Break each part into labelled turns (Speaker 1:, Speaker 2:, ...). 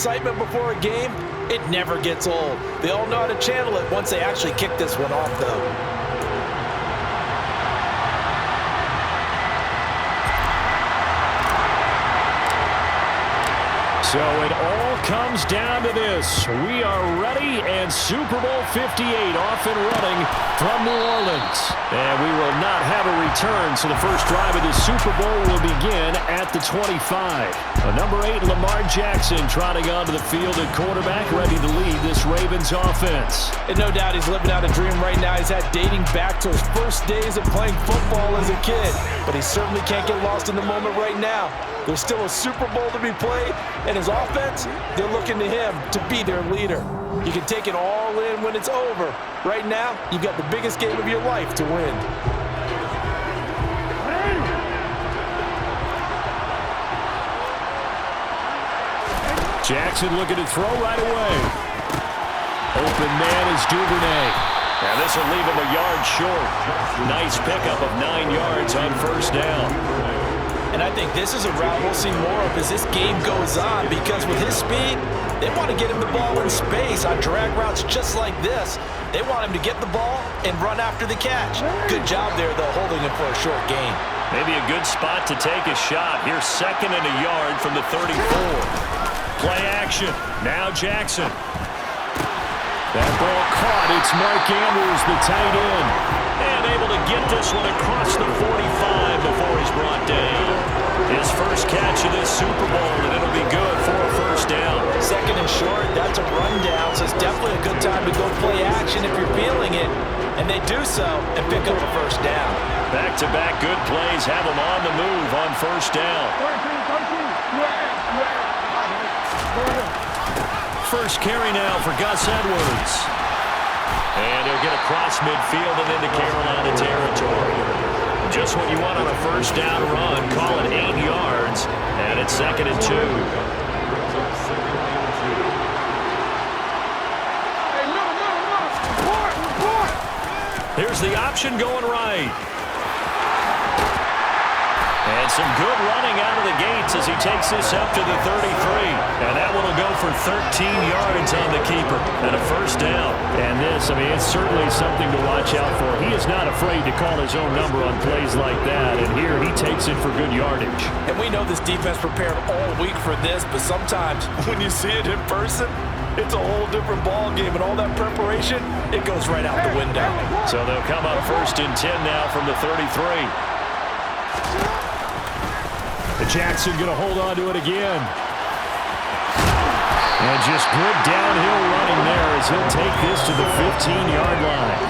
Speaker 1: excitement before a game, it never gets old. They all know how to channel it once they actually kick this one off, though.
Speaker 2: So it all comes down to this. We are ready, and Super Bowl 58 off and running from New Orleans. And we will not have a return, so the first drive of the Super Bowl will begin at the 25. Number 8, Lamar Jackson, trotting onto the field at quarterback, ready to lead this Ravens offense.
Speaker 1: And no doubt he's living out a dream right now. He's had dating back to his first days of playing football as a kid. But he certainly can't get lost in the moment right now. There's still a Super Bowl to be played, and his offense, they're looking to him to be their leader. You can take it all in when it's over. Right now, you've got the biggest game of your life to win.
Speaker 2: Jackson looking to throw right away. Open man is Duvernay. And this will leave him a yard short. Nice pickup of 9 yards on first down.
Speaker 1: And I think this is a route we'll see more of as this game goes on, because with his speed, they want to get him the ball in space on drag routes just like this. They want him to get the ball and run after the catch. Good job there, though, holding him for a short gain.
Speaker 2: Maybe a good spot to take a shot. Here's 2nd and a yard from the 34. Play action. Now Jackson. That ball caught. It's Mark Andrews, the tight end. And able to get this one across the 45 before he's brought down. His first catch of this Super Bowl, and it'll be good for a first down.
Speaker 1: 2nd and short, that's a rundown, so it's definitely a good time to go play action if you're feeling it. And they do so and pick up a first down.
Speaker 2: Back-to-back good plays have them on the move on first down. First carry now for Gus Edwards. And he'll get across midfield and into Carolina territory. Just what you want on a first down run. Call it 8 yards. And it's 2nd and 2. Here's the option going right. And some good running out of the gates as he takes this up to the 33. And that one will go for 13 yards on the keeper and a first down. And this, I mean, it's certainly something to watch out for. He is not afraid to call his own number on plays like that. And here he takes it for good yardage.
Speaker 1: And we know this defense prepared all week for this, but sometimes when you see it in person, it's a whole different ball game, and all that preparation, it goes right out the window.
Speaker 2: So they'll come up 1st and 10 now from the 33. Jackson going to hold on to it again. And just good downhill running there as he'll take this to the 15-yard line.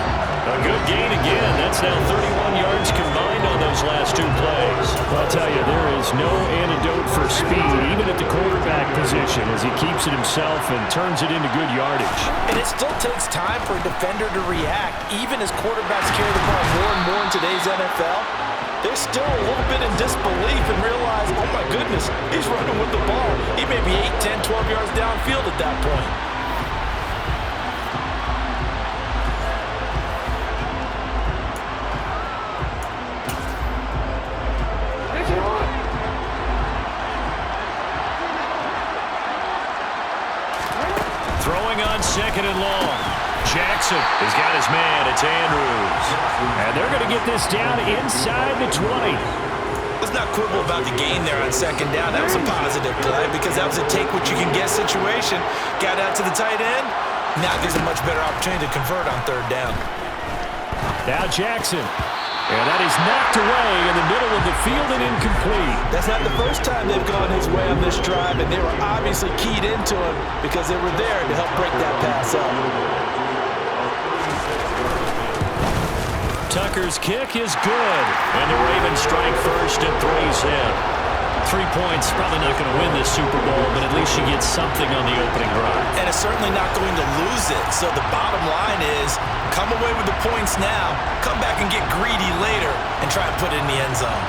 Speaker 2: A good gain again. That's now 31 yards combined on those last 2 plays. I'll tell you, there is no antidote for speed, even at the quarterback position, as he keeps it himself and turns it into good yardage.
Speaker 1: And it still takes time for a defender to react, even as quarterbacks carry the ball more and more in today's NFL. They're still a little bit in disbelief and realize, oh my goodness, he's running with the ball. He may be 8, 10, 12 yards downfield at that point.
Speaker 2: Throwing on 2nd and long. Jackson has got his man. It's Andrews. And they're going to get this down inside the 20.
Speaker 1: Let's not quibble about the gain there on 2nd down. That was a positive play because that was a take-what-you-can-get situation. Got out to the tight end. Now gives a much better opportunity to convert on 3rd down.
Speaker 2: Now Jackson. And that is knocked away in the middle of the field and incomplete.
Speaker 1: That's not the first time they've gone his way on this drive, and they were obviously keyed into him because they were there to help break that pass up.
Speaker 2: Tucker's kick is good, and the Ravens strike first and 3's in. 3 points, probably not going to win this Super Bowl, but at least you get something on the opening drive.
Speaker 1: And it's certainly not going to lose it. So the bottom line is, come away with the points now, come back and get greedy later, and try and put it in the end zone.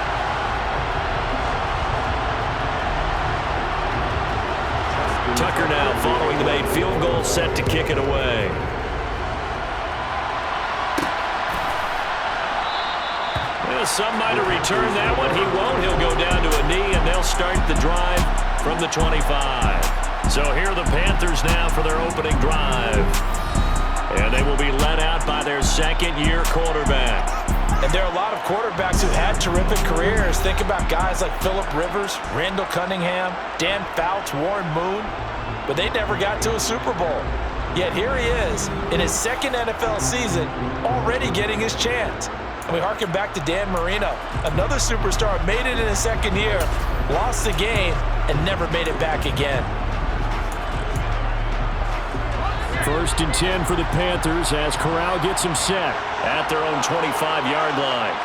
Speaker 2: Tucker now following the made field goal, set to kick it away. Some might have returned that one. He won't. He'll go down to a knee, and they'll start the drive from the 25. So here are the Panthers now for their opening drive. And they will be led out by their second-year quarterback.
Speaker 1: And there are a lot of quarterbacks who had terrific careers. Think about guys like Phillip Rivers, Randall Cunningham, Dan Fouts, Warren Moon. But they never got to a Super Bowl. Yet here he is in his second NFL season, already getting his chance. And we harken back to Dan Marino, another superstar, made it in his second year, lost the game, and never made it back again.
Speaker 2: 1st and 10 for the Panthers as Corral gets him set at their own 25-yard line.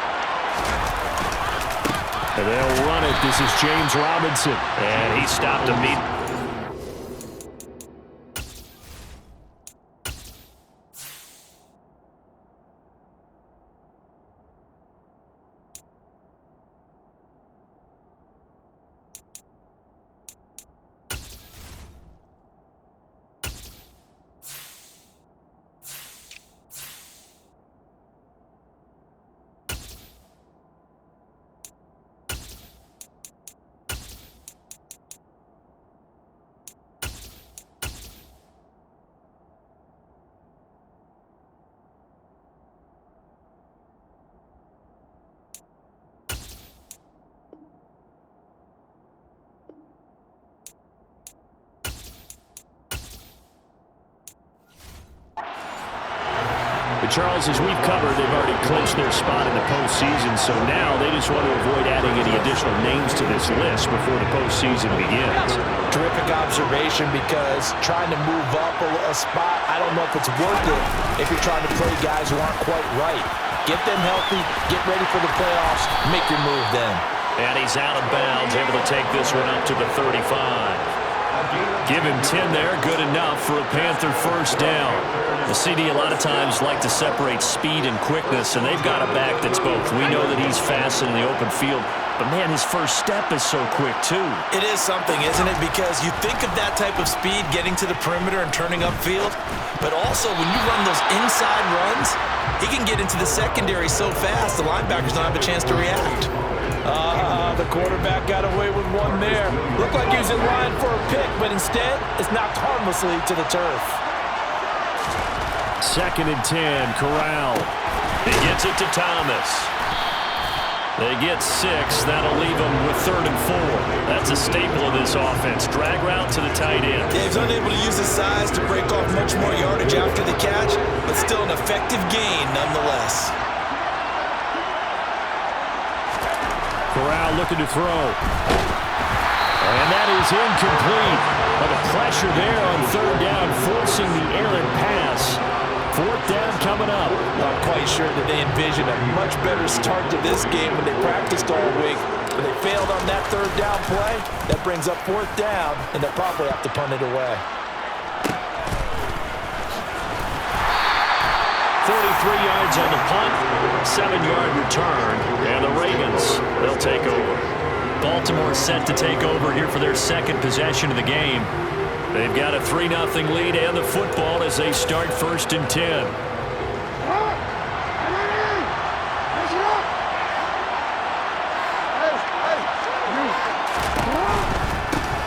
Speaker 2: And they'll run it. This is James Robinson. And he stopped immediately. Charles, as we've covered, they've already clinched their spot in the postseason, so now they just want to avoid adding any additional names to this list before the postseason begins.
Speaker 1: Terrific observation, because trying to move up a spot, I don't know if it's worth it if you're trying to play guys who aren't quite right. Get them healthy, get ready for the playoffs, make your move then.
Speaker 2: And he's out of bounds, able to take this one up to the 35. Give him 10 there, good enough for a Panther first down. The CD a lot of times like to separate speed and quickness, and they've got a back that's both. We know that he's fast in the open field, but man, his first step is so quick too.
Speaker 1: It is something, isn't it? Because you think of that type of speed getting to the perimeter and turning upfield, but also when you run those inside runs, he can get into the secondary so fast the linebackers don't have a chance to react. The quarterback got away with one there. Looked like he was in line for a pick, but instead, it's knocked harmlessly to the turf.
Speaker 2: 2nd and 10, Corral. He gets it to Thomas. They get 6. That'll leave them with 3rd and 4. That's a staple of this offense. Drag route to the tight end.
Speaker 1: Dave's unable to use his size to break off much more yardage after the catch, but still an effective gain nonetheless.
Speaker 2: Corral looking to throw. And that is incomplete. But the pressure there on 3rd down, forcing the errant pass. 4th down coming up.
Speaker 1: Not quite sure that they envisioned a much better start to this game when they practiced all week. But they failed on that 3rd down play. That brings up 4th down, and they'll probably have to punt it away.
Speaker 2: 43 yards on the punt, 7-yard return, and the Ravens, they'll take over. Baltimore set to take over here for their second possession of the game. They've got a 3-0 lead and the football as they start 1st and 10.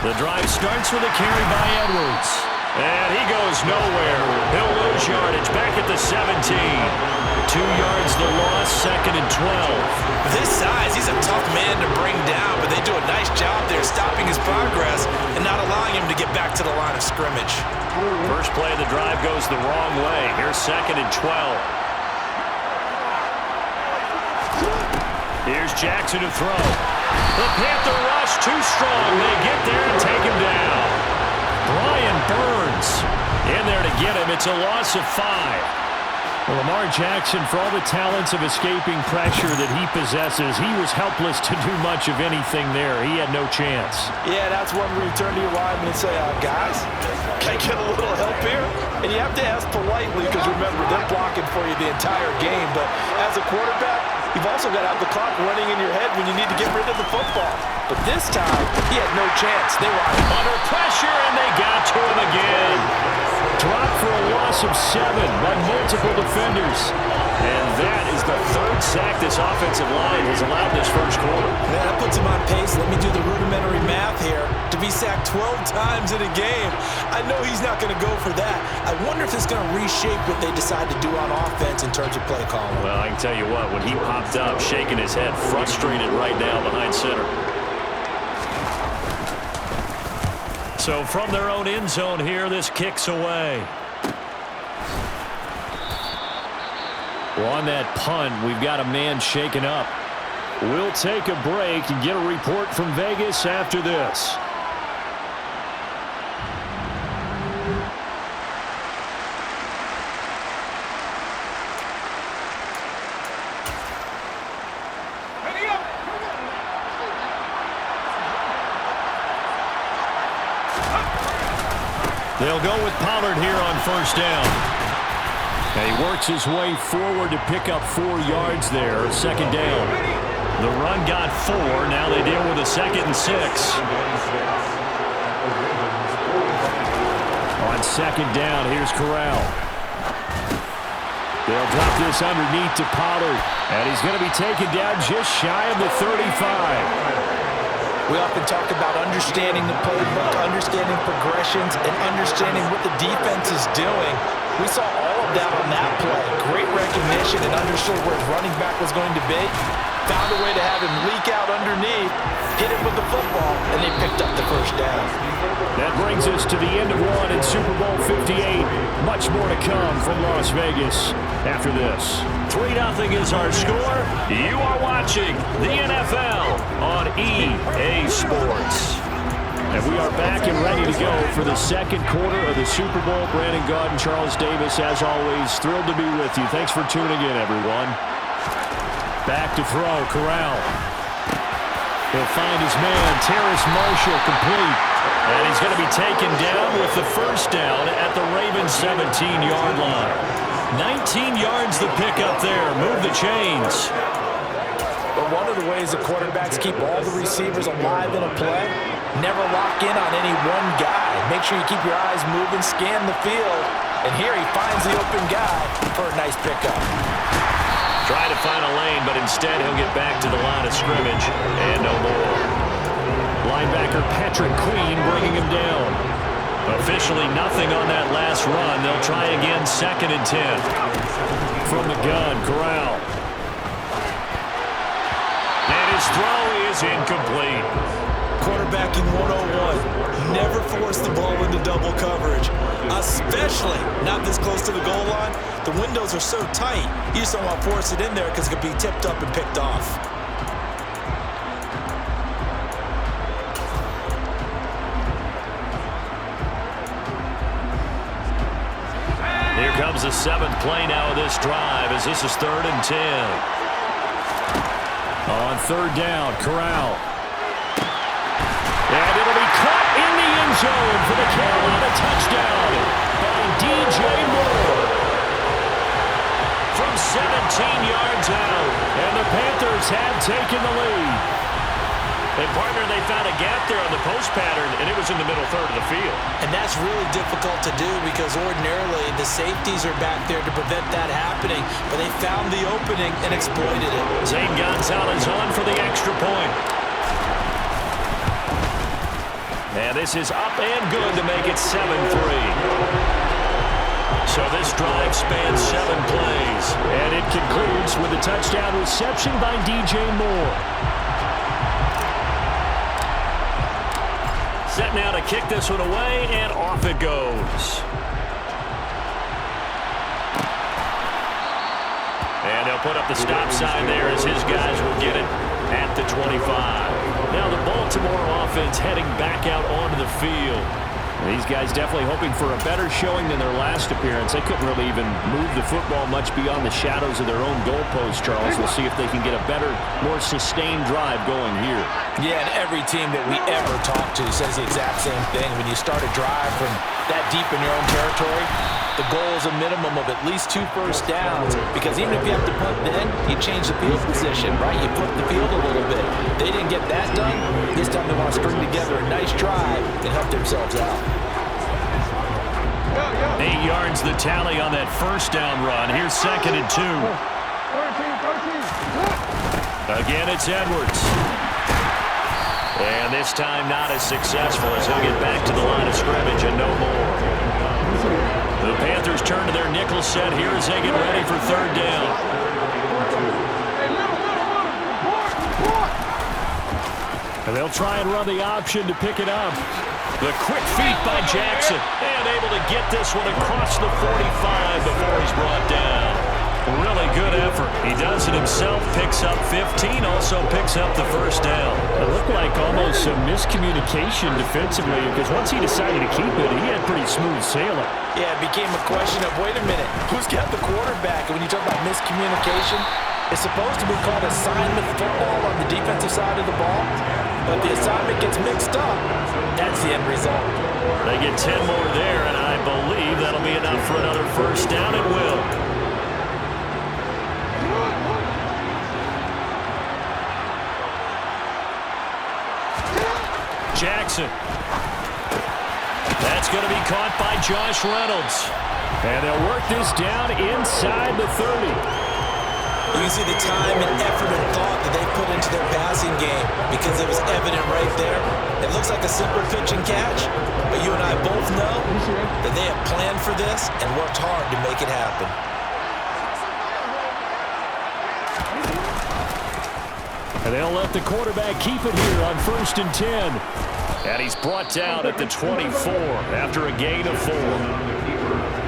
Speaker 2: The drive starts with a carry by Edwards. And he goes nowhere. He'll lose yardage back at the 17. 2 yards the loss, 2nd and 12.
Speaker 1: With his size, he's a tough man to bring down, but they do a nice job there stopping his progress and not allowing him to get back to the line of scrimmage.
Speaker 2: First play of the drive goes the wrong way. Here's 2nd and 12. Here's Jackson to throw. The Panther rush too strong. They get there and take him down. Brian Burns in there to get him. It's a loss of 5. Well, Lamar Jackson, for all the talents of escaping pressure that he possesses, he was helpless to do much of anything there. He had no chance.
Speaker 1: Yeah, that's one where you turn to your lineman and say, guys, can I get a little help here? And you have to ask politely because, remember, they're blocking for you the entire game. But as a quarterback, you've also got to have the clock running in your head when you need to get rid of the football. But this time, he had no chance. They were under pressure, and they got to him again.
Speaker 2: dropped for a loss of 7 by multiple defenders. And that is the 3rd sack this offensive line has allowed this first quarter.
Speaker 1: Yeah, that puts him on pace. Let me do the rudimentary math here. To be sacked 12 times in a game, I know he's not going to go for that. I wonder if it's going to reshape what they decide to do on offense in terms of play calling.
Speaker 2: Well, I can tell you what, when he popped up, shaking his head, frustrated right now behind center. So from their own end zone here, this kicks away. Well, on that punt, we've got a man shaken up. We'll take a break and get a report from Vegas after this. They'll go with Pollard here on first down. And he works his way forward to pick up 4 yards there, second down. The run got 4. Now they deal with a 2nd and 6. On second down, here's Corral. They'll drop this underneath to Pollard. And he's going to be taken down just shy of the 35.
Speaker 1: We often talk about understanding the playbook, understanding progressions, and understanding what the defense is doing. We saw all of that on that play. Great recognition and understood where his running back was going to be. Found a way to have him leak out underneath, hit him with the football, and they picked up the first down.
Speaker 2: That brings us to the end of one in Super Bowl 58. Much more to come from Las Vegas after this. 3-0 is our score. You are watching the NFL on EA Sports. And we are back and ready to go for the second quarter of the Super Bowl. Brandon Gaudin and Charles Davis, as always, thrilled to be with you. Thanks for tuning in, everyone. Back to throw, Corral. He'll find his man, Terrace Marshall, complete. And he's going to be taken down with the first down at the Ravens' 17-yard line. 19 yards the pick up there. Move the chains.
Speaker 1: But one of the ways the quarterbacks keep all the receivers alive in a play, never lock in on any one guy. Make sure you keep your eyes moving, scan the field. And here he finds the open guy for a nice pickup.
Speaker 2: Try to find a lane, but instead he'll get back to the line of scrimmage. And no more. Linebacker Patrick Queen bringing him down. Officially nothing on that last run. They'll try again, 2nd and 10. From the gun, Corral. And his throw is incomplete.
Speaker 1: Quarterbacking 101. Never force the ball into double coverage, especially not this close to the goal line. The windows are so tight, you just don't want to force it in there because it could be tipped up and picked off.
Speaker 2: Here comes the 7th play now of this drive as this is 3rd and 10. On 3rd down, Corral. And it'll be caught in the end zone for the Carolina touchdown by DJ Moore. From 17 yards out, and the Panthers have taken the lead. And, partner, they found a gap there on the post pattern, and it was in the middle 3rd of the field.
Speaker 1: And that's really difficult to do because ordinarily the safeties are back there to prevent that happening, but they found the opening and exploited it.
Speaker 2: Zane Gonzalez on for the extra point. And this is up and good to make it 7-3. So this drive spans 7 plays. And it concludes with a touchdown reception by DJ Moore. Set now to kick this one away, and off it goes. And they'll put up the stop sign there as his guys will get it at the 25. Now the Baltimore offense heading back out onto the field. These guys definitely hoping for a better showing than their last appearance. They couldn't really even move the football much beyond the shadows of their own goalpost, Charles. We'll see if they can get a better, more sustained drive going here.
Speaker 1: Yeah, and every team that we ever talk to says the exact same thing. When you start a drive from that deep in your own territory, the goal is a minimum of at least 2 first downs, because even if you have to punt then, you change the field position, right? You flip the field a little bit. They didn't get that done. This time they want to string together a nice drive and help themselves out.
Speaker 2: 8 yards the tally on that first down run. Here's 2nd and 2. Again, it's Edwards. And this time not as successful as he'll get back to the line of scrimmage and no more. The Panthers turn to their nickel set here as they get ready for 3rd down. And they'll try and run the option to pick it up. The quick feet by Jackson. And able to get this one across the 45 before he's brought down. Really good effort. He does it himself, picks up 15, also picks up the first down.
Speaker 3: It looked like almost some miscommunication defensively because once he decided to keep it, he had pretty smooth sailing.
Speaker 1: Yeah, it became a question of, wait a minute, who's got the quarterback? And when you talk about miscommunication, it's supposed to be called assignment football on the defensive side of the ball. But the assignment gets mixed up. That's the end result.
Speaker 2: They get 10 more there, and I believe that'll be enough for another first down. It will. Jackson. That's going to be caught by Josh Reynolds.
Speaker 3: And they'll work this down inside the 30.
Speaker 1: You can see the time and effort and thought that they put into their passing game because it was evident right there. It looks like a simple pitch and catch, but you and I both know that they have planned for this and worked hard to make it happen.
Speaker 3: And they'll let the quarterback keep it here on 1st and 10.
Speaker 2: And he's brought down at the 24 after a gain of 4.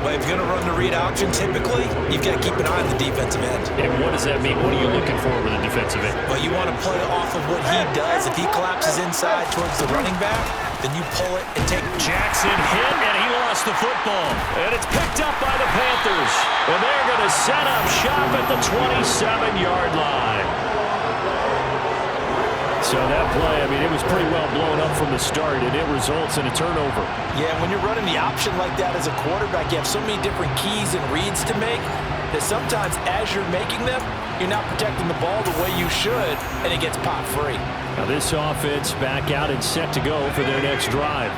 Speaker 1: Well, if you're going to run the read option, typically, you've got to keep an eye on the defensive end.
Speaker 3: And what does that mean? What are you looking for with a defensive end?
Speaker 1: Well, you want to play off of what he does. If he collapses inside towards the running back, then you pull it and take
Speaker 2: Jackson hit, and he lost the football. And it's picked up by the Panthers. And they're going to set up shop at the 27-yard line.
Speaker 3: So that play, I mean, it was pretty well blown up from the start, and it results in a turnover.
Speaker 1: Yeah, when you're running the option like that as a quarterback, you have so many different keys and reads to make that sometimes as you're making them, you're not protecting the ball the way you should, and it gets popped free.
Speaker 3: Now this offense back out and set to go for their next drive.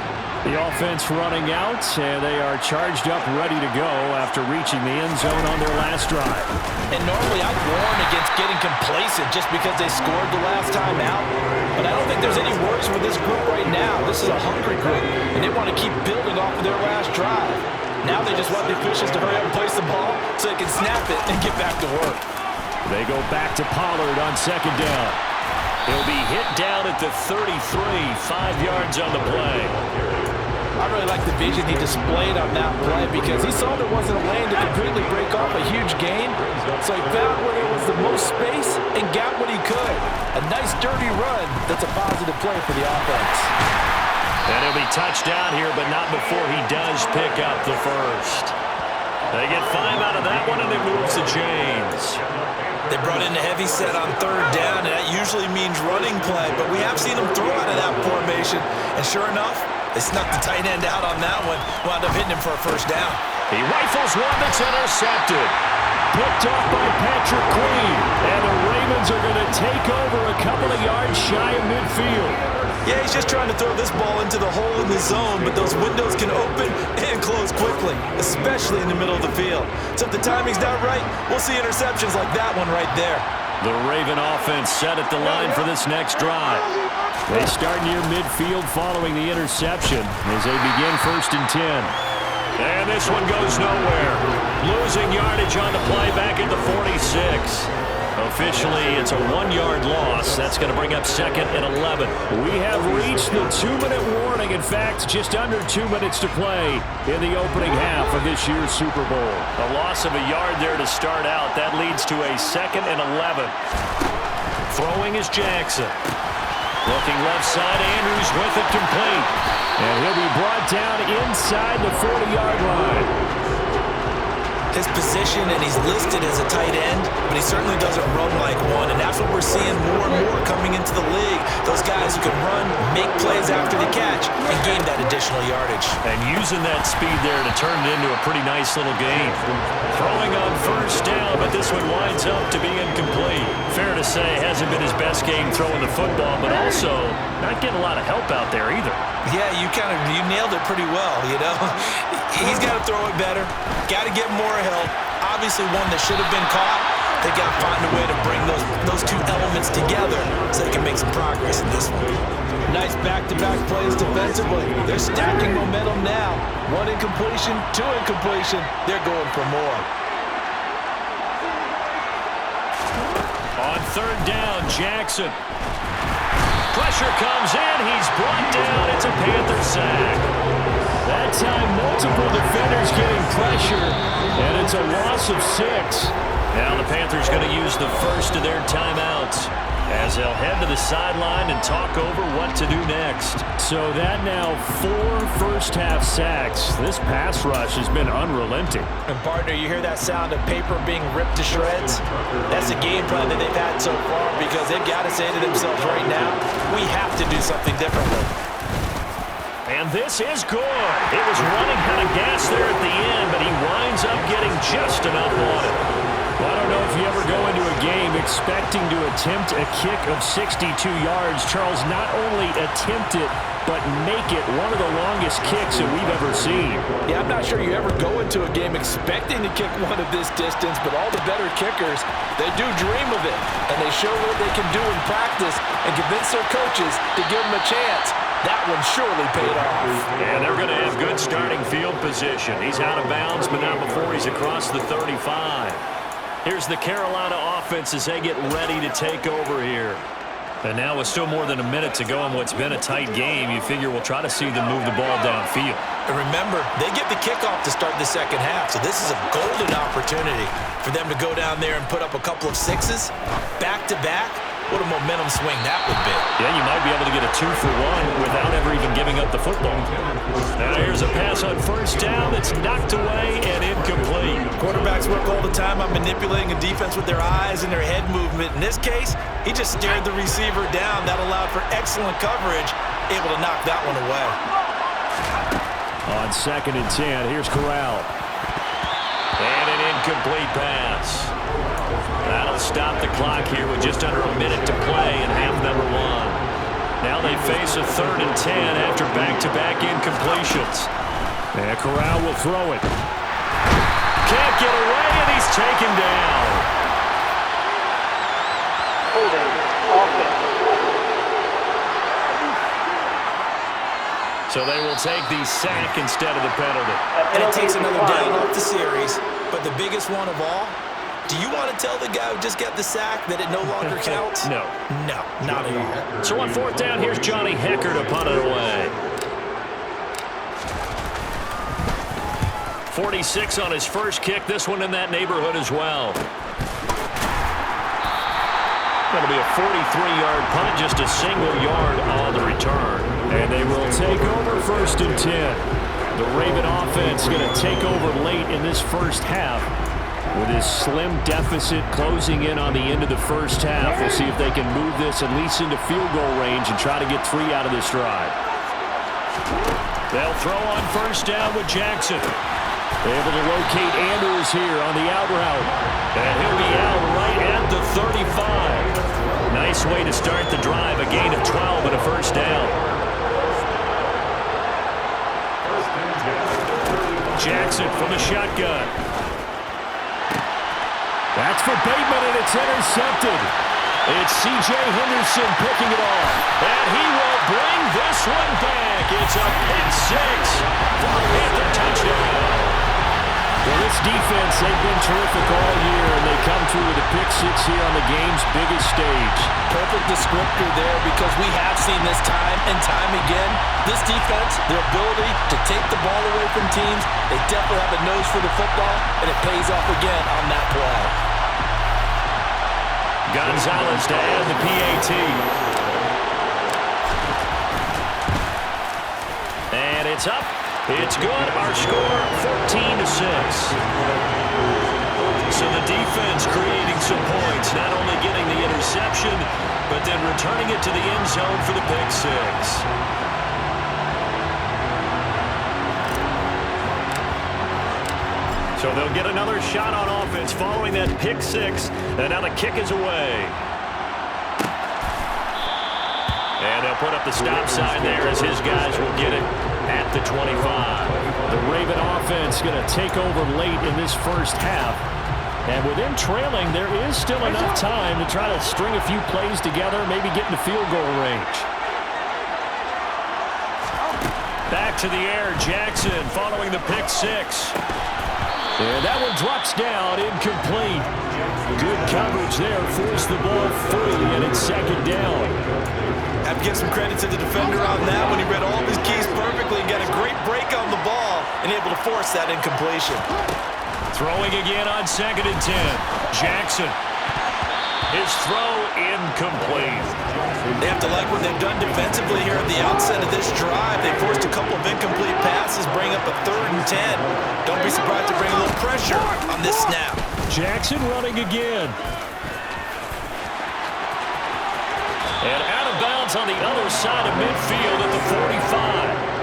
Speaker 3: The offense running out, and they are charged up, ready to go after reaching the end zone on their last drive.
Speaker 1: And normally I'd warn against getting complacent just because they scored the last time out. But I don't think there's any worries with this group right now. This is a hungry group, and they want to keep building off of their last drive. Now they just want the officials to hurry up and place the ball so they can snap it and get back to work.
Speaker 3: They go back to Pollard on 2nd down.
Speaker 2: He'll be hit down at the 33, 5 yards on the play.
Speaker 1: I really like the vision he displayed on that play because he saw there wasn't a lane to completely break off a huge gain. So he found where there was the most space and got what he could. A nice dirty run that's a positive play for the offense.
Speaker 2: And he'll be touched down here, but not before he does pick up the first. They get 5 out of that one, and it moves the chains.
Speaker 1: They brought in a heavy set on 3rd down, and that usually means running play. But we have seen them throw out of that formation. And sure enough, they snuck the tight end out on that one. Wound up hitting him for a first down.
Speaker 2: He rifles one that's intercepted.
Speaker 3: Picked off by Patrick Queen. And the Ravens are going to take over a couple of yards shy of midfield.
Speaker 1: Yeah, he's just trying to throw this ball into the hole in the zone, but those windows can open and close quickly, especially in the middle of the field. So if the timing's not right, we'll see interceptions like that one right there.
Speaker 2: The Raven offense set at the line for this next drive.
Speaker 3: They start near midfield following the interception as they begin 1st and 10.
Speaker 2: And this one goes nowhere. Losing yardage on the play back at the 46. Officially, it's a 1-yard loss. That's going to bring up 2nd and 11.
Speaker 3: We have reached the 2-minute warning. In fact, just under 2 minutes to play in the opening half of this year's Super Bowl.
Speaker 2: A loss of a yard there to start out. That leads to a 2nd and 11. Throwing is Jackson. Looking left side, Andrews with it complete.
Speaker 3: And he'll be brought down inside the 40-yard line.
Speaker 1: His position, and he's listed as a tight end, but he certainly doesn't run like one, and that's what we're seeing more and more coming into the league. Those guys who can run, make plays after the catch, and gain that additional yardage.
Speaker 2: And using that speed there to turn it into a pretty nice little game. Throwing on 1st down, but this one winds up to be incomplete. Fair to say, hasn't been his best game throwing the football, but also not getting a lot of help out there either.
Speaker 1: Yeah, you nailed it pretty well, you know. He's got to throw it better, got to get more help. Obviously one that should have been caught. They got to find a way to bring those two elements together so they can make some progress in this one. Nice back-to-back plays defensively. They're stacking momentum now. 1 incompletion, 2 incompletion. They're going for more.
Speaker 2: On 3rd down, Jackson. Pressure comes in. He's brought down. It's a Panther sack.
Speaker 3: That time, multiple defenders getting pressure, and it's a loss of 6.
Speaker 2: Now the Panthers going to use the first of their timeouts as they'll head to the sideline and talk over what to do next.
Speaker 3: So that now 4 first-half sacks. This pass rush has been unrelenting.
Speaker 1: And partner, you hear that sound of paper being ripped to shreds? That's the game plan that they've had so far because they've got to say to themselves right now, we have to do something differently.
Speaker 2: And this is good. It was running out of gas there at the end, but he winds up getting just enough on it.
Speaker 3: Well, I don't know if you ever go into a game expecting to attempt a kick of 62 yards. Charles, not only attempt it, but make it one of the longest kicks that we've ever seen.
Speaker 1: Yeah, I'm not sure you ever go into a game expecting to kick one of this distance, but all the better kickers, they do dream of it, and they show what they can do in practice and convince their coaches to give them a chance. That one surely paid off.
Speaker 2: And they're going to have good starting field position. He's out of bounds, but not before he's across the 35. Here's the Carolina offense as they get ready to take over here. And now with still more than a minute to go in what's been a tight game, you figure we'll try to see them move the ball downfield.
Speaker 1: And remember, they get the kickoff to start the second half, so this is a golden opportunity for them to go down there and put up a couple of 6s back-to-back. What a momentum swing that would be.
Speaker 2: Yeah, you might be able to get a 2-for-1 without ever even giving up the football. Now here's a pass on 1st down that's knocked away and incomplete.
Speaker 1: Quarterbacks work all the time on manipulating a defense with their eyes and their head movement. In this case, he just stared the receiver down. That allowed for excellent coverage, able to knock that one away.
Speaker 3: On 2nd and 10, here's Corral.
Speaker 2: And an incomplete pass. That'll stop the clock here with just under a minute to play in half number 1. Now they face a 3rd and 10 after back-to-back incompletions.
Speaker 3: And Corral will throw it.
Speaker 2: Can't get away, and he's taken down.
Speaker 4: Holding offense.
Speaker 2: So they will take the sack instead of the penalty.
Speaker 1: And it takes another down off the series. But the biggest one of all, do you want to tell the guy who just got the sack that it no longer counts?
Speaker 2: No.
Speaker 1: No, not at all.
Speaker 2: So on 4th down, here's Johnny Hekker to punt it away. 46 on his first kick. This one in that neighborhood as well. Going to be a 43-yard punt, just a single yard on the return.
Speaker 3: And they will take over 1st and 10. The Raven offense going to take over late in this first half with his slim deficit closing in on the end of the first half. We'll see if they can move this at least into field goal range and try to get 3 out of this drive.
Speaker 2: They'll throw on 1st down with Jackson.
Speaker 3: Able to locate Andrews here on the out route.
Speaker 2: And he'll be out right at the 35. Nice way to start the drive. A gain of 12 and a 1st down. Jackson from the shotgun.
Speaker 3: That's for Bateman, and it's intercepted.
Speaker 2: It's C.J. Henderson picking it off. And he will bring this one back. It's a pick 6 for a Panther touchdown.
Speaker 3: Well, this defense, they've been terrific all year, and they come through with a pick 6 here on the game's biggest stage.
Speaker 1: Perfect descriptor there because we have seen this time and time again. This defense, their ability to take the ball away from teams, they definitely have a nose for the football, and it pays off again on that play.
Speaker 2: Gonzalez to add the PAT. And it's up. It's good. Our score, 14-6. So the defense creating some points, not only getting the interception, but then returning it to the end zone for the pick 6. So they'll get another shot on offense following that pick 6, and now the kick is away. And they'll put up the stop sign there as his guys will get it at the 25.
Speaker 3: The Raven offense going to take over late in this first half. And with them trailing, there is still enough time to try to string a few plays together, maybe get into field goal range.
Speaker 2: Back to the air, Jackson following the pick six.
Speaker 3: And that one drops down, incomplete. Good coverage there, forced the ball free, and it's second down.
Speaker 1: Have to give some credit to the defender on that when he read all of his keys perfectly and got a great break on the ball and able to force that incompletion.
Speaker 2: Throwing again on 2nd and 10. Jackson. His throw incomplete.
Speaker 1: They have to like what they've done defensively here at the outset of this drive. They forced a couple of incomplete passes, bring up a 3rd and 10. Don't be surprised to bring a little pressure on this snap.
Speaker 3: Jackson running again.
Speaker 2: And out of bounds on the other side of midfield at the 45.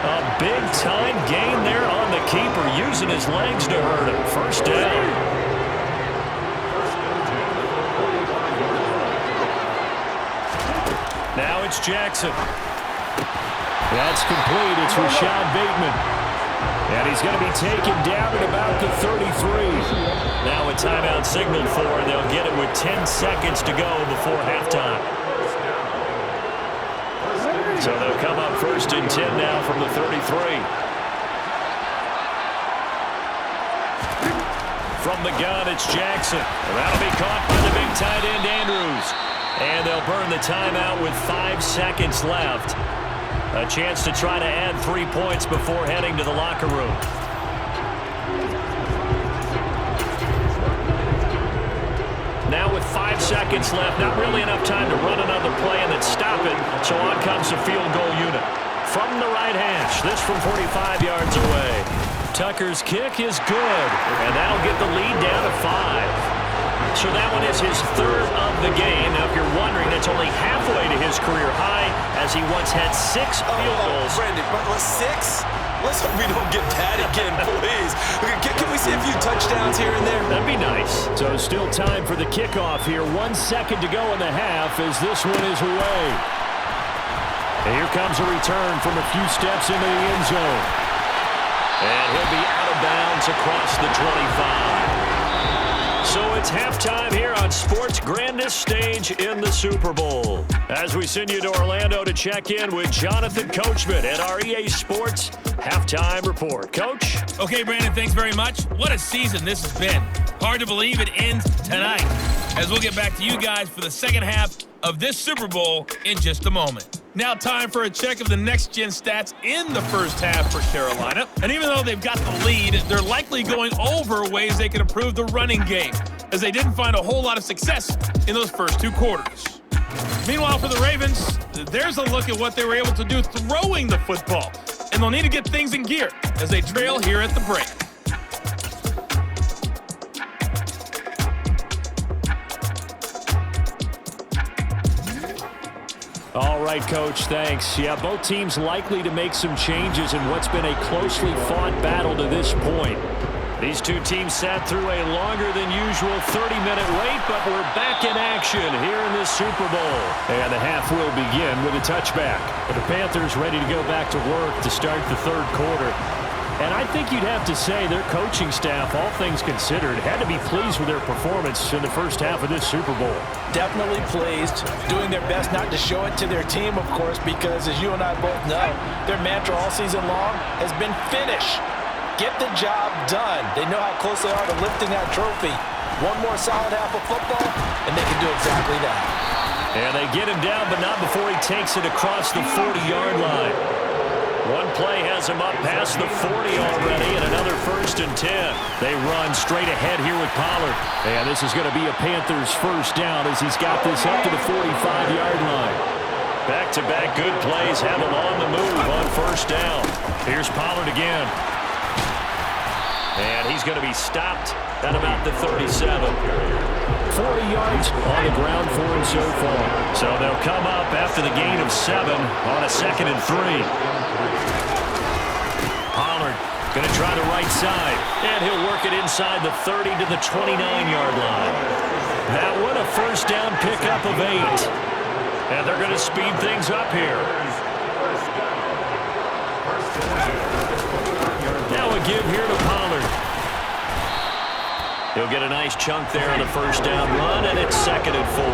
Speaker 2: A big-time gain there on the keeper, using his legs to hurt him. First down. Now it's Jackson.
Speaker 3: That's complete. It's Rashad Bateman. And he's going to be taken down at about the 33.
Speaker 2: Now a timeout signaled for, and they'll get it with 10 seconds to go before halftime. So they'll come up 1st and 10 now from the 33. From the gun, it's Jackson. That'll be caught by the big tight end, Andrews. And they'll burn the timeout with 5 seconds left. A chance to try to add 3 points before heading to the locker room. Now with 5 seconds left, not really enough time to run another play and then stop it. So on comes the field goal unit. From the right hash, this from 45 yards away. Tucker's kick is good, and that'll get the lead down to 5. So that one is his 3rd of the game. Now, if you're wondering, that's only halfway to his career high, as he once had 6 field goals.
Speaker 1: Brandon, 6? Let's hope we don't get that again, please. Can we see a few touchdowns here and there?
Speaker 2: That'd be nice.
Speaker 3: So still time for the kickoff here. 1 second to go in the half as this one is away. And here comes a return from a few steps into the end zone.
Speaker 2: And he'll be out of bounds across the 25. So it's halftime here on sports' grandest stage in the Super Bowl. As we send you to Orlando to check in with Jonathan Coachman at our EA Sports Halftime Report. Coach?
Speaker 5: Okay, Brandon, thanks very much. What a season this has been. Hard to believe it ends tonight, as we'll get back to you guys for the second half of this Super Bowl in just a moment. Now time for a check of the next-gen stats in the first half for Carolina. And even though they've got the lead, they're likely going over ways they can improve the running game, as they didn't find a whole lot of success in those first 2 quarters. Meanwhile, for the Ravens, there's a look at what they were able to do throwing the football. And they'll need to get things in gear as they trail here at the break.
Speaker 3: All right, Coach, thanks. Yeah, both teams likely to make some changes in what's been a closely fought battle to this point.
Speaker 2: These two teams sat through a longer than usual 30-minute wait, but we're back in action here in this Super Bowl.
Speaker 3: And the half will begin with a touchback. The Panthers ready to go back to work to start the 3rd quarter. And I think you'd have to say their coaching staff, all things considered, had to be pleased with their performance in the first half of this Super Bowl.
Speaker 1: Definitely pleased, doing their best not to show it to their team, of course, because as you and I both know, their mantra all season long has been finish. Get the job done. They know how close they are to lifting that trophy. One more solid half of football, and they can do exactly that.
Speaker 2: And they get him down, but not before he takes it across the 40-yard line. One play has him up past the 40 already, and another 1st and 10. They run straight ahead here with Pollard.
Speaker 3: And this is going to be a Panthers first down as he's got this up to the 45-yard line.
Speaker 2: Back-to-back good plays have him on the move on 1st down. Here's Pollard again. And he's going to be stopped at about the 37.
Speaker 3: 40 yards on the ground for him so far.
Speaker 2: So they'll come up after the gain of 7 on a 2nd and 3. Pollard going to try the right side, and he'll work it inside the 30 to the 29-yard line. That one a 1st down pickup of 8. And they're going to speed things up here. Now a give here to Pollard. He'll get a nice chunk there on the first down run, and it's 2nd and 4.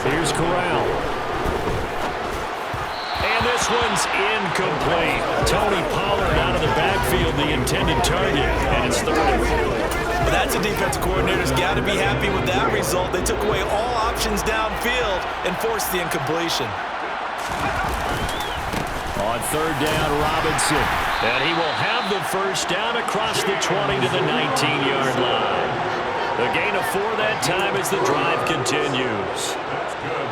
Speaker 2: Here's Corral. And this one's incomplete. Tony Pollard out of the backfield, the intended target, and it's 3rd and 4.
Speaker 1: But that's a defensive coordinator's got to be happy with that result. They took away all options downfield and forced the incompletion.
Speaker 2: On 3rd down, Robinson. And he will have the first down across the 20 to the 19-yard line. The gain of 4 that time as the drive continues.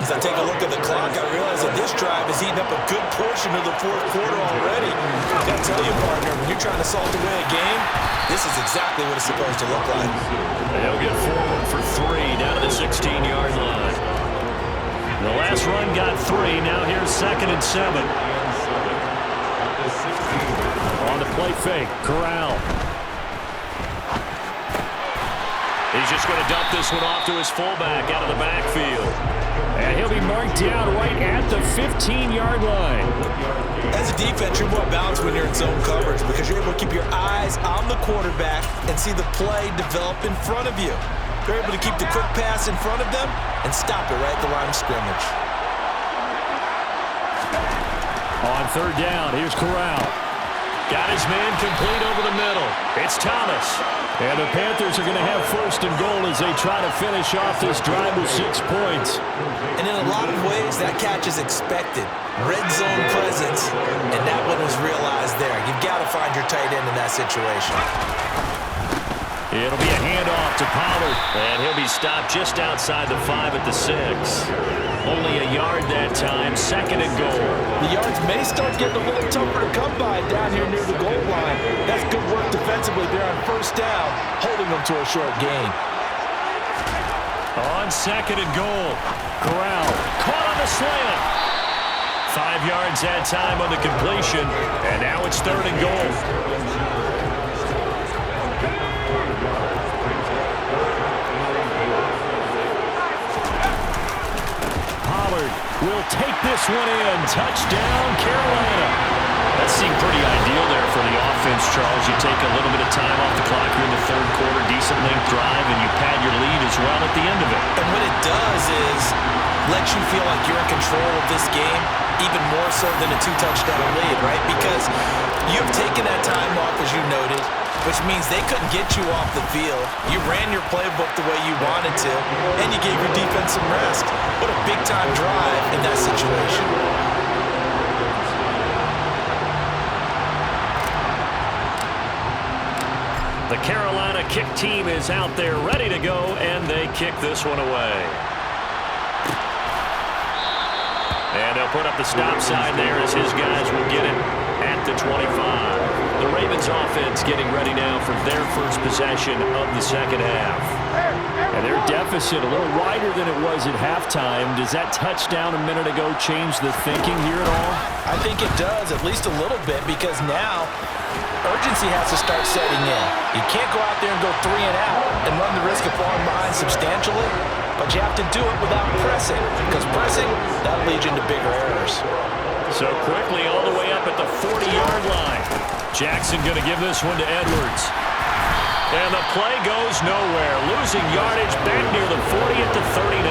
Speaker 1: As I take a look at the clock, I realize that this drive has eaten up a good portion of the 4th quarter already. I got to tell you, partner, when you're trying to salt away a game, this is exactly what it's supposed to look like.
Speaker 2: They'll get forward for 3 down to the 16-yard line. The last run got 3. Now here's 2nd and 7. On the play fake, Corral. He's just going to dump this one off to his fullback out of the backfield.
Speaker 3: And he'll be marked down right at the 15-yard line.
Speaker 1: As a defense, you're more balanced when you're in zone coverage because you're able to keep your eyes on the quarterback and see the play develop in front of you. You're able to keep the quick pass in front of them and stop it right at the line of scrimmage.
Speaker 3: On 3rd down, here's Corral.
Speaker 2: Got his man complete over the middle. It's Thomas.
Speaker 3: And the Panthers are going to have 1st and goal as they try to finish off this drive with 6 points.
Speaker 1: And in a lot of ways, that catch is expected. Red zone presence, and that one was realized there. You've got to find your tight end in that situation.
Speaker 2: It'll be a handoff to Pollard, and he'll be stopped just outside the 5 at the 6. Only a yard that time, 2nd and goal.
Speaker 1: The yards may start getting a little tougher to come by down here near the goal line. That's good work defensively there on 1st down, holding them to a short gain.
Speaker 2: On 2nd and goal, Corral caught on the slant. 5 yards that time on the completion, and now it's 3rd and goal.
Speaker 3: Will take this one in. Touchdown, Carolina.
Speaker 2: That seemed pretty ideal there for the offense, Charles. You take a little bit of time off the clock here in the 3rd quarter, decent length drive, and you pad your lead as well at the end of it.
Speaker 1: And what it does is let you feel like you're in control of this game, even more so than a 2-touchdown lead, right? Because you've taken that time off, as you noted, which means they couldn't get you off the field. You ran your playbook the way you wanted to, and you gave your defense some rest. What a big-time drive in that situation.
Speaker 2: The Carolina kick team is out there ready to go, and they kick this one away. And they'll put up the stop sign there as his guys will get it at the 25. The Ravens offense getting ready now for their first possession of the 2nd half.
Speaker 3: And their deficit a little wider than it was at halftime. Does that touchdown a minute ago change the thinking here at all?
Speaker 1: I think it does, at least a little bit, because now urgency has to start setting in. You can't go out there and go 3 and out and run the risk of falling behind substantially, but you have to do it without pressing, because pressing, that'll lead you into bigger errors.
Speaker 2: So quickly all the way up at the 40-yard line. Jackson going to give this one to Edwards. And the play goes nowhere. Losing yardage back near the 40 at the 39.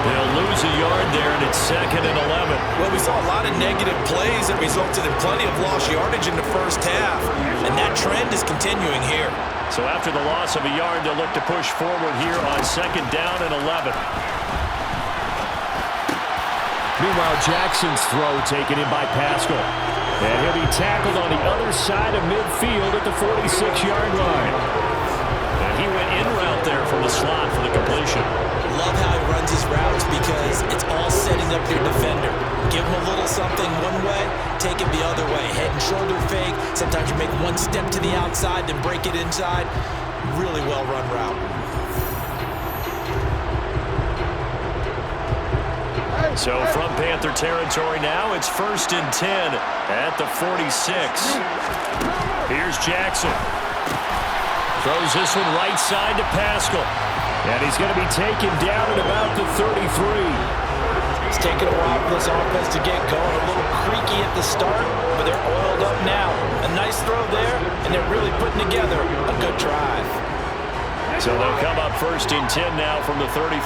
Speaker 2: They'll lose a yard there, and it's 2nd and 11.
Speaker 1: Well, we saw a lot of negative plays that resulted in plenty of lost yardage in the 1st half, and that trend is continuing here.
Speaker 2: So after the loss of a yard, they'll look to push forward here on 2nd down and 11.
Speaker 3: Meanwhile, Jackson's throw taken in by Pascal. And he'll be tackled on the other side of midfield at the 46-yard line.
Speaker 2: And he went in route there from the slot for the completion.
Speaker 1: Love how he runs his routes because it's all setting up your defender. Give him a little something one way, take it the other way. Head and shoulder fake. Sometimes you make one step to the outside, then break it inside. Really well-run route.
Speaker 2: So from Panther territory now, it's 1st and 10 at the 46. Here's Jackson.
Speaker 3: Throws this one right side to Pascal. And he's going to be taken down at about the 33.
Speaker 1: It's taken a while for this offense to get going. A little creaky at the start, but they're oiled up now. A nice throw there, and they're really putting together a good drive.
Speaker 3: So they'll come up 1st and 10 now from the 33.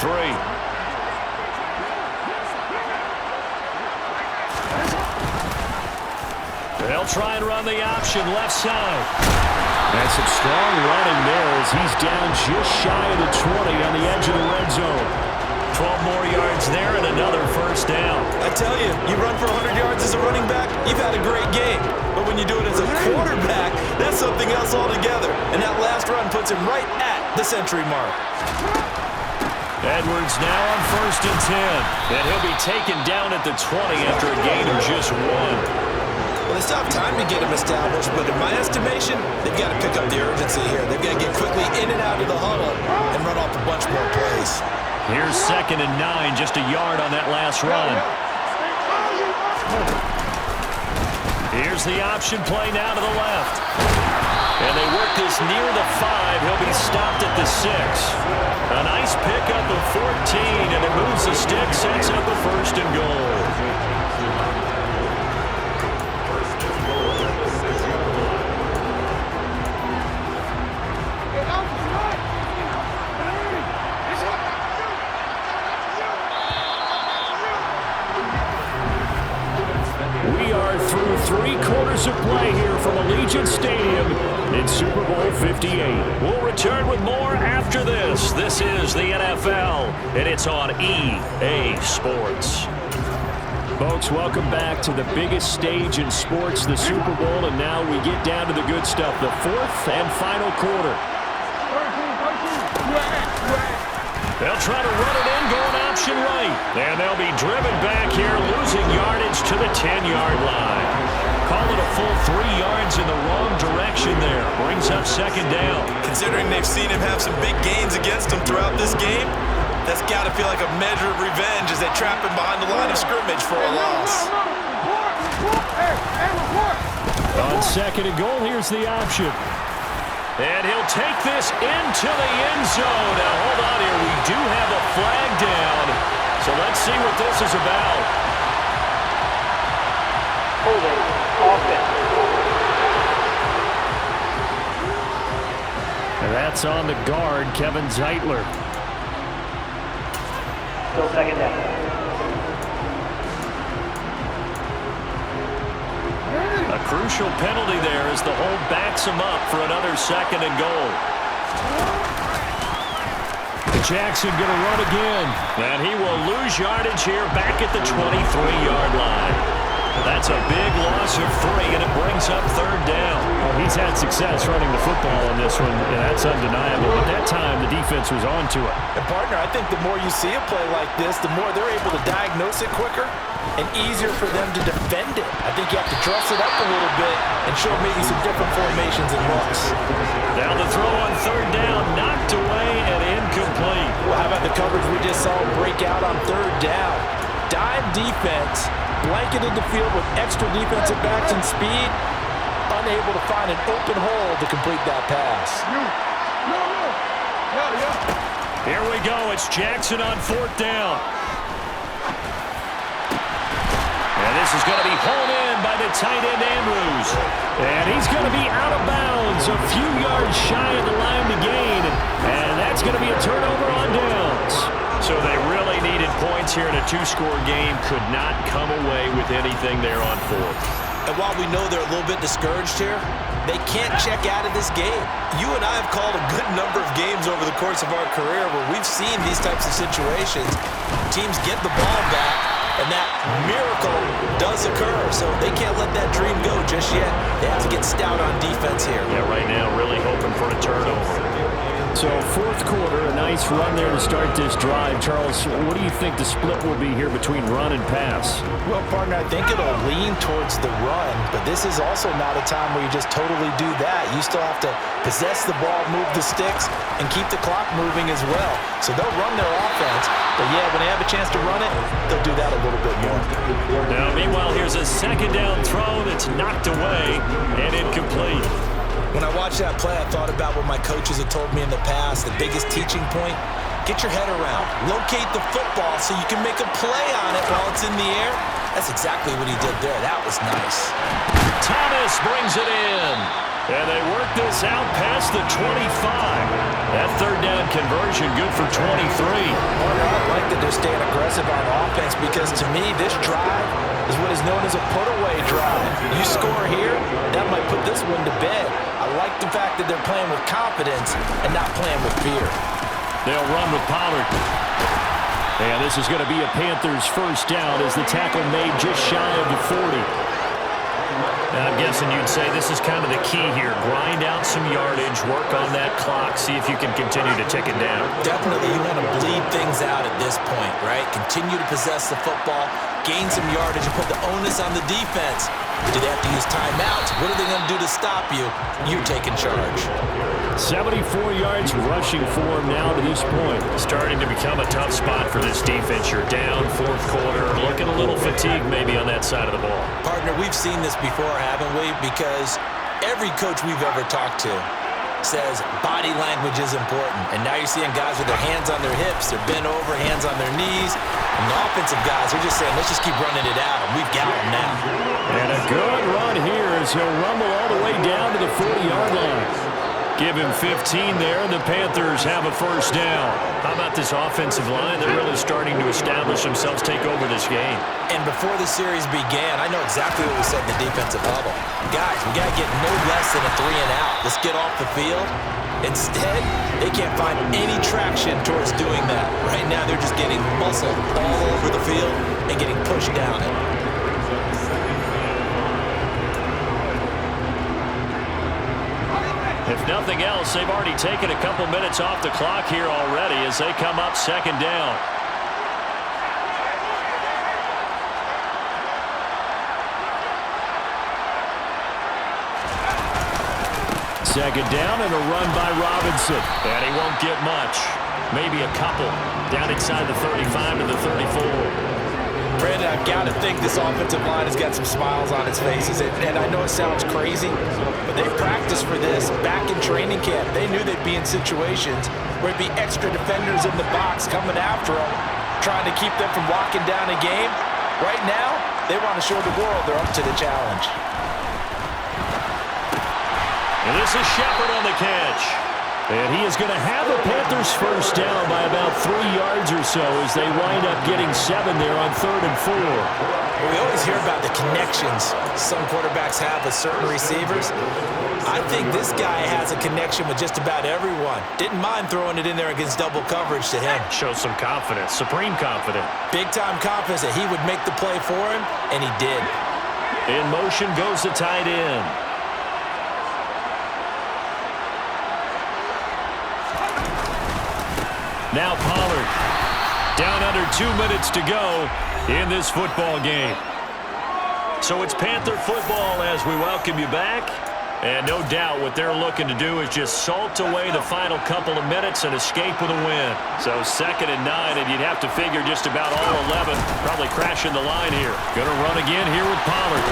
Speaker 3: They'll try and run the option left side. And some strong running there as he's down just shy of the 20 on the edge of the red zone. 12 more yards there and another 1st down.
Speaker 1: I tell you, you run for 100 yards as a running back, you've had a great game. But when you do it as a quarterback, that's something else altogether. And that last run puts him right at the century mark.
Speaker 3: Edwards now on 1st and 10. And he'll be taken down at the 20 after a gain of just 1.
Speaker 1: Well, they still have time to get him established, but in my estimation, they've got to pick up the urgency here. They've got to get quickly in and out of the huddle and run off a bunch more plays.
Speaker 3: Here's 2nd and 9, just a yard on that last run. Here's the option play now to the left. And they work this near the 5. He'll be stopped at the 6. A nice pickup of 14, and it moves the stick, sets up a 1st and goal. We are through 3 quarters of play here from Allegiant Stadium in Super Bowl 58. We'll return with more after this. This is the NFL, and it's on EA Sports. Folks, welcome back to the biggest stage in sports, the Super Bowl, and now we get down to the good stuff, the 4th and final quarter. They'll try to run it in, going option right. And they'll be driven back here, losing yardage to the 10-yard line. Call it a full 3 yards in the wrong direction there. Brings up 2nd down.
Speaker 1: Considering they've seen him have some big gains against them throughout this game, that's got to feel like a measure of revenge as they trap him behind the line of scrimmage for a loss.
Speaker 3: On 2nd and goal, here's the option. And he'll take this into the end zone. Now, hold on here. We do have a flag down. So let's see what this is about.
Speaker 4: Holding offense.
Speaker 3: And that's on the guard, Kevin Zeitler.
Speaker 4: Still 2nd down.
Speaker 3: A crucial penalty there as the hold backs him up for another 2nd and goal. Jackson going to run again. And he will lose yardage here back at the 23-yard line. That's a big loss of 3, and it brings up 3rd down. Well, he's had success running the football in this one, and that's undeniable. But that time, the defense was on to it.
Speaker 1: And, partner, I think the more you see a play like this, the more they're able to diagnose it quicker and easier for them to defend it. I think you have to dress it up a little bit and show maybe some different formations and looks.
Speaker 3: Now the throw on 3rd down, knocked away and incomplete.
Speaker 1: Well, how about the coverage we just saw break out on 3rd down? Dime defense, blanketed the field with extra defensive backs and speed, unable to find an open hole to complete that pass.
Speaker 3: Here we go. It's Jackson on 4th down. And this is going to be hauled in by the tight end Andrews. And he's going to be out of bounds, a few yards shy of the line to gain. And that's going to be a turnover on downs. So they really needed points here in a 2-score game. Could not come away with anything there on 4th.
Speaker 1: And while we know they're a little bit discouraged here, they can't check out of this game. You and I have called a good number of games over the course of our career where we've seen these types of situations. Teams get the ball back, and that miracle does occur. So they can't let that dream go just yet. They have to get stout on defense here.
Speaker 3: Yeah, right now really hoping for a turnover. So 4th quarter, a nice run there to start this drive. Charles, what do you think the split will be here between run and pass?
Speaker 1: Well, partner, I think it'll lean towards the run, but this is also not a time where you just totally do that. You still have to possess the ball, move the sticks, and keep the clock moving as well. So they'll run their offense, but yeah, when they have a chance to run it, they'll do that a little bit more.
Speaker 3: Now, meanwhile, here's a 2nd down throw that's knocked away and incomplete.
Speaker 1: When I watch watching that play, I thought about what my coaches have told me in the past. The biggest teaching point, get your head around. Locate the football so you can make a play on it while it's in the air. That's exactly what he did there. That was nice.
Speaker 2: Thomas brings it in. And they work this out past the 25. That third down conversion good for 23.
Speaker 1: Well, I like that they're staying aggressive on offense because to me, this drive is what is known as a put-away drive. You score here, that might put this one to bed. I like the fact that they're playing with confidence and not playing with fear.
Speaker 2: They'll run with Pollard. And this is going to be a Panthers first down as the tackle made just shy of the 40.
Speaker 3: I'm guessing you'd say this is kind of the key here. Grind out some yardage, work on that clock, see if you can continue to tick it down.
Speaker 1: Definitely, you want to bleed things out at this point, right? Continue to possess the football, gain some yardage, and put the onus on the defense. Do they have to use timeouts? What are they going to do to stop you? You're taking charge.
Speaker 2: 74 yards rushing for him now to this point.
Speaker 3: Starting to become a tough spot for this defense. You're down fourth quarter, looking a little fatigued maybe on that side of the ball.
Speaker 1: Partner, we've seen this before, haven't we? Because every coach we've ever talked to says body language is important. And now you're seeing guys with their hands on their hips, they're bent over, hands on their knees. And the offensive guys are just saying, let's just keep running it out, and we've got them now.
Speaker 2: And a good run here as he'll rumble all the way down to the 40-yard line. Give him 15 there, and the Panthers have a first down.
Speaker 3: How about this offensive line? They're really starting to establish themselves, take over this game.
Speaker 1: And before the series began, I know exactly what we said in the defensive bubble. Guys, we got to get no less than a 3 and out. Let's get off the field. Instead, they can't find any traction towards doing that. Right now, they're just getting muscled all over the field and getting pushed down it.
Speaker 2: If nothing else, they've already taken a couple minutes off the clock here already as they come up second down. Second down and a run by Robinson.
Speaker 3: And he won't get much. Maybe a couple. Down inside the 35 to the 34.
Speaker 1: Brandon, I've got to think this offensive line has got some smiles on its faces. And I know it sounds crazy, but they practiced for this back in training camp. They knew they'd be in situations where it'd be extra defenders in the box coming after them, trying to keep them from locking down a game. Right now, they want to show the world they're up to the challenge.
Speaker 2: And this is Shepard on the catch. And he is going to have the Panthers first down by about 3 yards or so as they wind up getting 7 there on 3rd and 4.
Speaker 1: We always hear about the connections some quarterbacks have with certain receivers. I think this guy has a connection with just about everyone. Didn't mind throwing it in there against double coverage to him.
Speaker 3: Shows some confidence, supreme confidence.
Speaker 1: Big-time confidence that he would make the play for him, and he did.
Speaker 2: In motion goes the tight end. Now Pollard. Down under 2 minutes to go in this football game. So it's Panther football as we welcome you back. And no doubt what they're looking to do is just salt away the final couple of minutes and escape with a win. So 2nd and 9, and you'd have to figure just about all 11 probably crashing the line here. Gonna run again here with Pollard.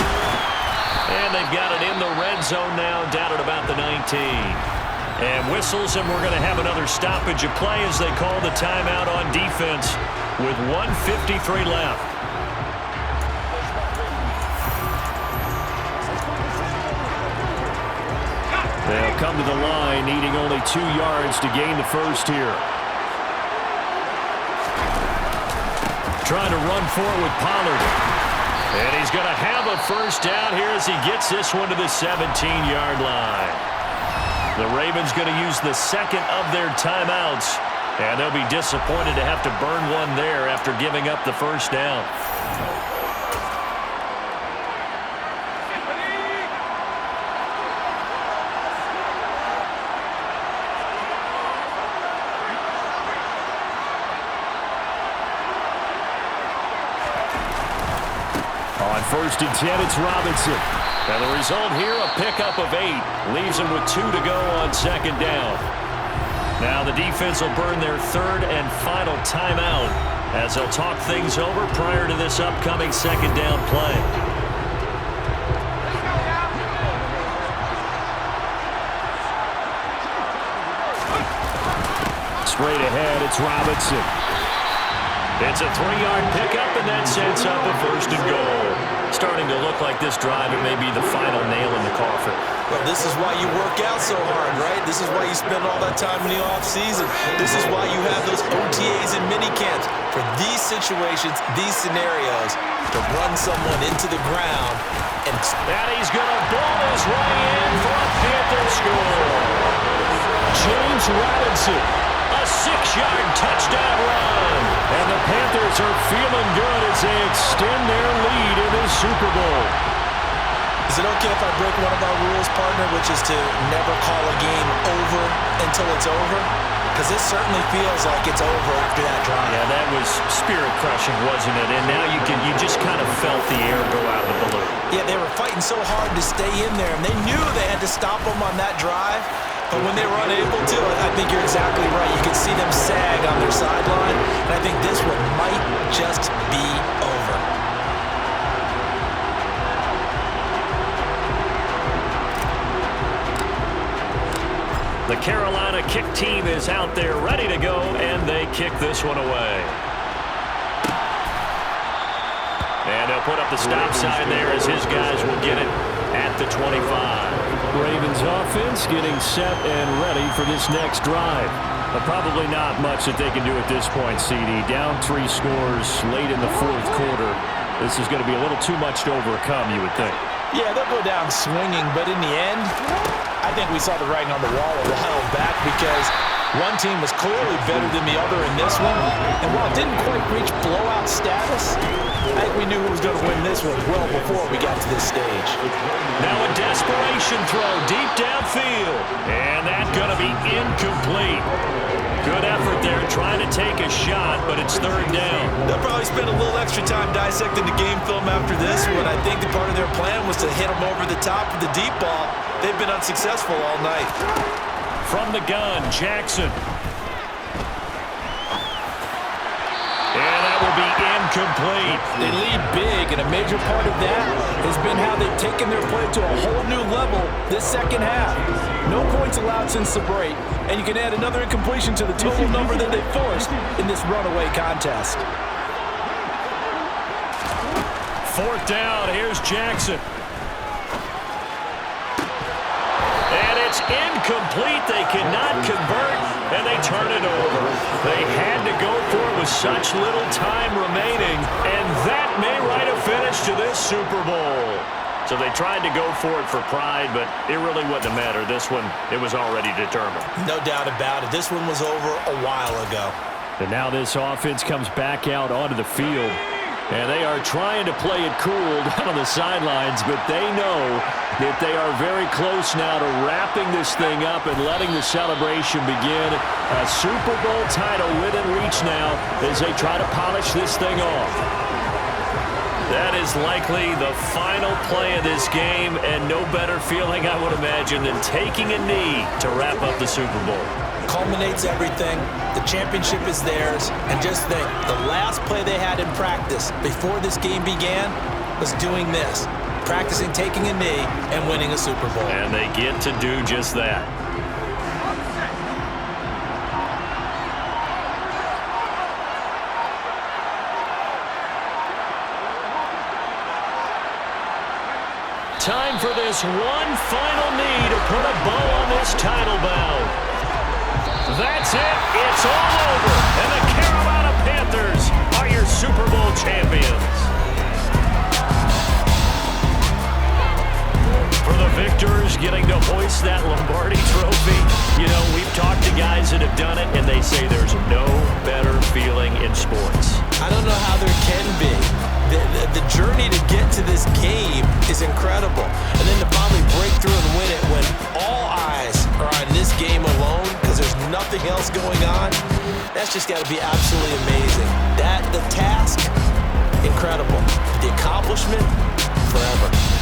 Speaker 2: And they've got it in the red zone now, down at about the 19. And whistles, and we're going to have another stoppage of play as they call the timeout on defense with 1:53 left. They'll come to the line, needing only 2 yards to gain the first here. Trying to run forward with Pollard. And he's going to have a first down here as he gets this one to the 17-yard line. The Ravens going to use the second of their timeouts, and they'll be disappointed to have to burn one there after giving up the first down. On 1st and 10, it's Robinson. And the result here, a pickup of 8. Leaves them with 2 to go on 2nd down. Now the defense will burn their 3rd and final timeout as they'll talk things over prior to this upcoming 2nd down play.
Speaker 3: Straight ahead, it's Robinson.
Speaker 2: It's a 3-yard pickup, and that sets up a 1st and goal. Starting to look like this drive, it may be the final nail in the coffin.
Speaker 1: Well, this is why you work out so hard, right? This is why you spend all that time in the offseason. This is why you have those OTAs and minicamps. For these situations, these scenarios, to run someone into the ground. And
Speaker 2: he's going to ball his way in for a Panther score. James Robinson, a 6-yard touchdown run.
Speaker 3: And the Panthers are feeling good as they extend their lead in this Super Bowl.
Speaker 1: Is it okay if I break one of our rules, partner, which is to never call a game over until it's over? Because this certainly feels like it's over after that drive.
Speaker 2: Yeah, that was spirit-crushing, wasn't it? And now you just kind of felt the air go out of the balloon.
Speaker 1: Yeah, they were fighting so hard to stay in there, and they knew they had to stop them on that drive. But when they were unable to, I think you're exactly right. You could see them sag on their sideline, and I think this one might just be over.
Speaker 2: The Carolina kick team is out there ready to go, and they kick this one away. And they'll put up the stop sign there as his guys will get it at the 25.
Speaker 3: Ravens offense getting set and ready for this next drive. But probably not much that they can do at this point, CD. Down 3 scores late in the 4th quarter. This is going to be a little too much to overcome, you would think.
Speaker 1: Yeah, they'll go down swinging, but in the end, I think we saw the writing on the wall a while back because one team was clearly better than the other in this one. And while it didn't quite reach blowout status, I think we knew who was going to win this one well before we got to this stage.
Speaker 2: Now a desperation throw deep downfield. And that's going to be incomplete. Good effort there trying to take a shot, but it's 3rd down.
Speaker 1: They'll probably spend a little extra time dissecting the game film after this one. I think the part of their plan was to hit them over the top with the deep ball. They've been unsuccessful all night.
Speaker 2: From the gun, Jackson. And that will be incomplete.
Speaker 1: They lead big, and a major part of that has been how they've taken their play to a whole new level this second half. No points allowed since the break, and you can add another incompletion to the total number that they forced in this runaway contest.
Speaker 2: 4th down, here's Jackson. And it's incomplete. They cannot convert, and they turn it over. They had to go for it with such little time remaining, and that may write a finish to this Super Bowl. So they tried to go for it for pride, but it really wouldn't matter. This one, it was already determined.
Speaker 1: No doubt about it. This one was over a while ago.
Speaker 3: And now this offense comes back out onto the field. And they are trying to play it cool down on the sidelines, but they know that they are very close now to wrapping this thing up and letting the celebration begin. A Super Bowl title within reach now as they try to polish this thing off.
Speaker 2: That is likely the final play of this game, and no better feeling, I would imagine, than taking a knee to wrap up the Super Bowl.
Speaker 1: Culminates everything. The championship is theirs. And just think, the last play they had in practice before this game began was doing this, practicing taking a knee and winning a Super Bowl.
Speaker 2: And they get to do just that. Time for this one final knee to put a bow on this title bout. That's it. It's all over. And the Carolina Panthers are your Super Bowl champions. For the victors getting to hoist that Lombardi trophy, you know, we've talked to guys that have done it, and they say there's no better feeling in sports.
Speaker 1: I don't know how there can be. The journey to get to this game is incredible. And then to finally break through and win it when all eyes are on this game alone because there's nothing else going on, that's just got to be absolutely amazing. The task, incredible. The accomplishment, forever.